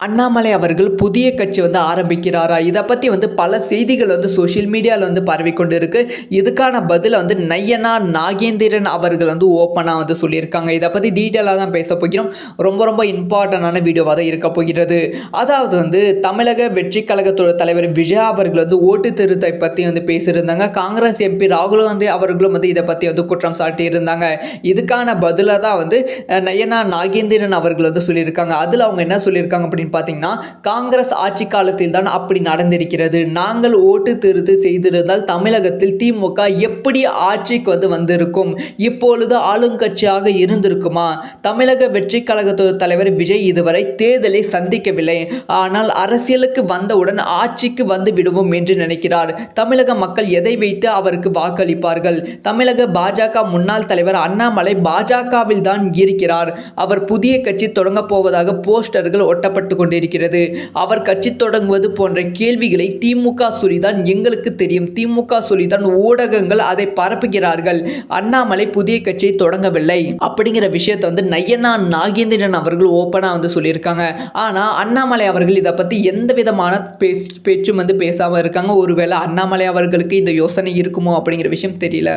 அண்ணாமலை அவர்கள் புதிய கட்சி ஆரம்பிக்கிறாரா? இதை பற்றி பல செய்திகள் சோஷியல் மீடியாவில் பரவிக்கொண்டு இருக்கு. இதுக்கான பதிலை நயனா நாகேந்திரன் அவர்கள் ஓப்பனாக சொல்லியிருக்காங்க. இதை பற்றி டீட்டெயிலாக தான் பேச போகிறோம். ரொம்ப ரொம்ப இம்பார்ட்டண்டான வீடியோவாக தான் இருக்க போகிறது. அதாவது தமிழக வெற்றி கழகத்தோட தலைவர் விஜயா அவர்கள் ஓட்டு திருத்தை பற்றி பேசியிருந்தாங்க. காங்கிரஸ் எம்பி ராகுல் காந்தி அவர்களும் இதை பற்றி குற்றம் சாட்டியிருந்தாங்க. இதுக்கான பதிலாக தான் நயனா நாகேந்திரன் அவர்கள் சொல்லியிருக்காங்க. அதில் அவங்க என்ன சொல்லியிருக்காங்க அப்படின்னு பார்த்தீங்கன்னா, காங்கிரஸ் ஆட்சி காலத்தில் தான் அப்படி நடந்திருக்கிறது. நாங்கள் ஓட்டு திருத்து செய்திருந்தால் தமிழகத்தில் திமுக எப்படி ஆட்சிக்கு வந்திருக்கும்? இப்பொழுது ஆளுங்கட்சியாக இருந்திருக்குமா? தமிழக வெற்றி கழகத்தோட தலைவர் விஜய் இதுவரை தேர்தலை சந்திக்கவில்லை. ஆனால் அரசியலுக்கு வந்தவுடன் ஆட்சிக்கு வந்து விடுவோம் என்று நினைக்கிறார். தமிழக மக்கள் எதை வைத்து அவருக்கு வாக்களிப்பார்கள்? தமிழக பாஜக முன்னாள் தலைவர் அண்ணாமலை பாஜகவில் தான் இருக்கிறார். அவர் புதிய கட்சி தொடங்க போவதாக போஸ்டர்கள் ஒட்டப்பட்டு கொண்டிருக்கிறது. அவர் கட்சி தொடங்குவது போன்ற கேள்விகளை திமுக சொல்லிதான் எங்களுக்கு தெரியும். திமுக சொல்லிதான் ஊடகங்கள் அதை பரப்புகிறார்கள். அண்ணாமலை புதிய கட்சியை தொடங்கவில்லை அப்படிங்கிற விஷயத்தை நயனா நாகேந்திரன் அவர்கள் ஓப்பனா சொல்லியிருக்காங்க. ஆனா அண்ணாமலை அவர்கள் இதை பத்தி எந்த விதமான பேச்சும் பேசாம இருக்காங்க. ஒருவேளை அண்ணாமலை அவர்களுக்கு இந்த யோசனை இருக்குமோ அப்படிங்கிற விஷயம் தெரியல.